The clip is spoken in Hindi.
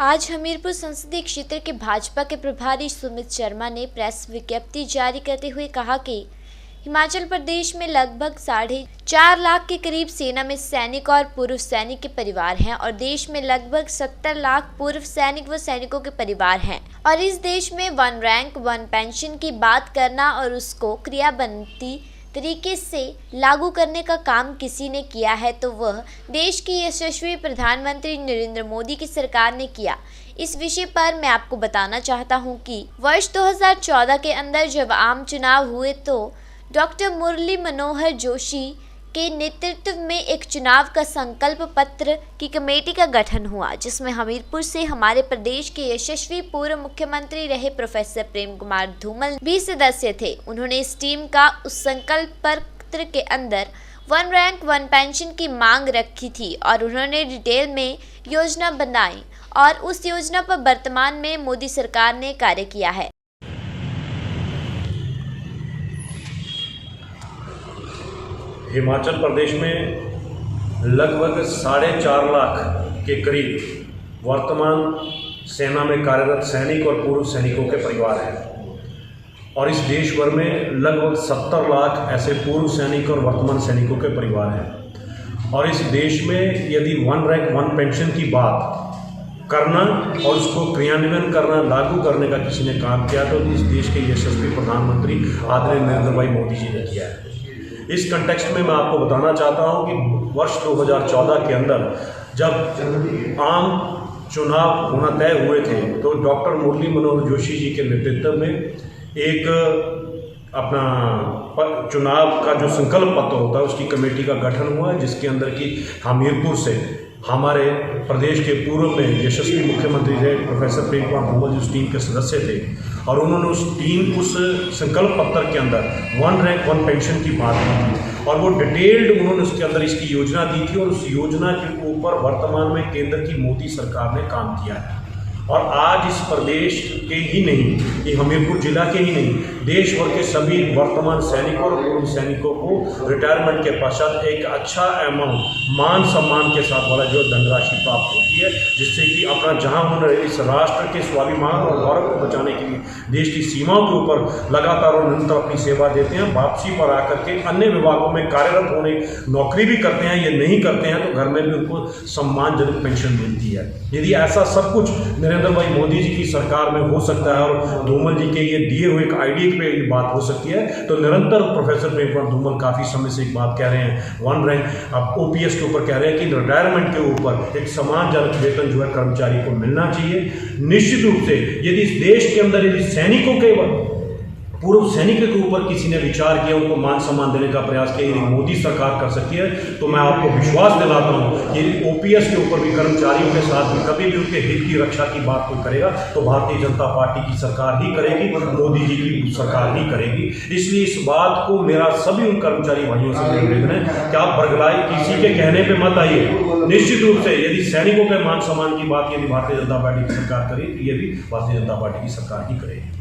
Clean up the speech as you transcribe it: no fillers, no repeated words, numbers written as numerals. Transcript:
आज हमीरपुर संसदीय क्षेत्र के भाजपा के प्रभारी सुमित शर्मा ने प्रेस विज्ञप्ति जारी करते हुए कहा कि हिमाचल प्रदेश में लगभग 4.5 लाख के करीब सेना में सैनिक और पूर्व सैनिक के परिवार हैं और देश में लगभग 70 लाख पूर्व सैनिक व सैनिकों के परिवार हैं और इस देश में 1 रैंक 1 पेंशन की बात करना और उसको क्रियाबंदी तरीके से लागू करने का काम किसी ने किया है तो वह देश की यशस्वी प्रधानमंत्री नरेंद्र मोदी की सरकार ने किया। इस विषय पर मैं आपको बताना चाहता हूं कि वर्ष 2014 के अंदर जब आम चुनाव हुए तो डॉक्टर मुरली मनोहर जोशी के नेतृत्व में एक चुनाव का संकल्प पत्र की कमेटी का गठन हुआ, जिसमें हमीरपुर से हमारे प्रदेश के यशस्वी पूर्व मुख्यमंत्री रहे प्रोफेसर प्रेम कुमार धूमल भी सदस्य थे। उन्होंने इस टीम का उस संकल्प पत्र के अंदर 1 रैंक 1 पेंशन की मांग रखी थी और उन्होंने डिटेल में योजना बनाई और उस योजना पर वर्तमान में मोदी सरकार ने कार्य किया है। हिमाचल प्रदेश में लगभग 4.5 लाख के करीब वर्तमान सेना में कार्यरत सैनिक और पूर्व सैनिकों के परिवार हैं और इस देश भर में लगभग 70 लाख ऐसे पूर्व सैनिक और वर्तमान सैनिकों के परिवार हैं और इस देश में यदि 1 रैंक 1 पेंशन की बात करना और उसको क्रियान्वयन करना, लागू करने का किसी ने काम किया तो इस देश के यशस्वी प्रधानमंत्री आदरणीय नरेंद्र भाई मोदी जी ने किया है। इस कंटेक्स्ट में मैं आपको बताना चाहता हूं कि वर्ष 2014 के अंदर जब आम चुनाव होना तय हुए थे तो डॉक्टर मुरली मनोहर जोशी जी के नेतृत्व में एक अपना चुनाव का जो संकल्प पत्र होता है उसकी कमेटी का गठन हुआ, जिसके अंदर की हमीरपुर से हमारे प्रदेश के पूर्व में यशस्वी मुख्यमंत्री रहे प्रोफेसर प्रेम कुमार धूमल जी उस टीम के सदस्य थे और उन्होंने उस संकल्प पत्र के अंदर 1 रैंक 1 पेंशन की बात की थी और वो डिटेल्ड उन्होंने उसके अंदर इसकी योजना दी थी और उस योजना के ऊपर वर्तमान में केंद्र की मोदी सरकार ने काम किया है। और आज इस प्रदेश के ही नहीं, ये हमीरपुर जिला के ही नहीं, देश भर के सभी वर्तमान सैनिकों और पूर्व सैनिकों को रिटायरमेंट के पश्चात एक अच्छा अमाउंट मान सम्मान के साथ वाला जो धनराशि प्राप्त होती है, जिससे कि अपना जहां उन्होंने इस राष्ट्र के स्वाभिमान और गौरव को बचाने के लिए देश की सीमाओं के ऊपर लगातार और निरंतर अपनी सेवा देते हैं, वापसी पर आकर के अन्य विभागों में कार्यरत होने नौकरी भी करते हैं, ये नहीं करते हैं तो घर में भी उनको सम्मानजनक पेंशन मिलती है। यदि ऐसा सब कुछ नरेंद्र भाई मोदी जी की सरकार में हो सकता है और धूमल जी के ये दिए हुए एक आइडिया पे बात हो सकती है तो निरंतर प्रोफेसर प्रेम कुमार धूमल काफ़ी समय से एक बात कह रहे हैं, 1 रैंक अब OPS के ऊपर कह रहे हैं कि रिटायरमेंट के ऊपर एक सम्मानजनक वेतन जो है कर्मचारी को मिलना चाहिए। निश्चित रूप से यदि इस देश के अंदर यदि सैनिकों के पूर्व सैनिक के ऊपर किसी ने विचार किया, उनको मान सम्मान देने का प्रयास किया, यदि मोदी सरकार कर सकती है तो मैं आपको विश्वास दिलाता हूँ कि OPS के ऊपर भी कर्मचारियों के साथ भी कभी भी उनके हित की रक्षा की बात कोई करेगा तो भारतीय जनता पार्टी की सरकार ही करेगी, मोदी जी की सरकार ही करेगी। इसलिए इस बात को मेरा सभी उन कर्मचारी भाइयों से निवेदन है कि आप बरगलाए किसी के कहने पर मत आइए। निश्चित रूप से यदि सैनिकों के मान सम्मान की बात यदि भारतीय जनता पार्टी की सरकार करे तो ये भी भारतीय जनता पार्टी की सरकार ही करेगी।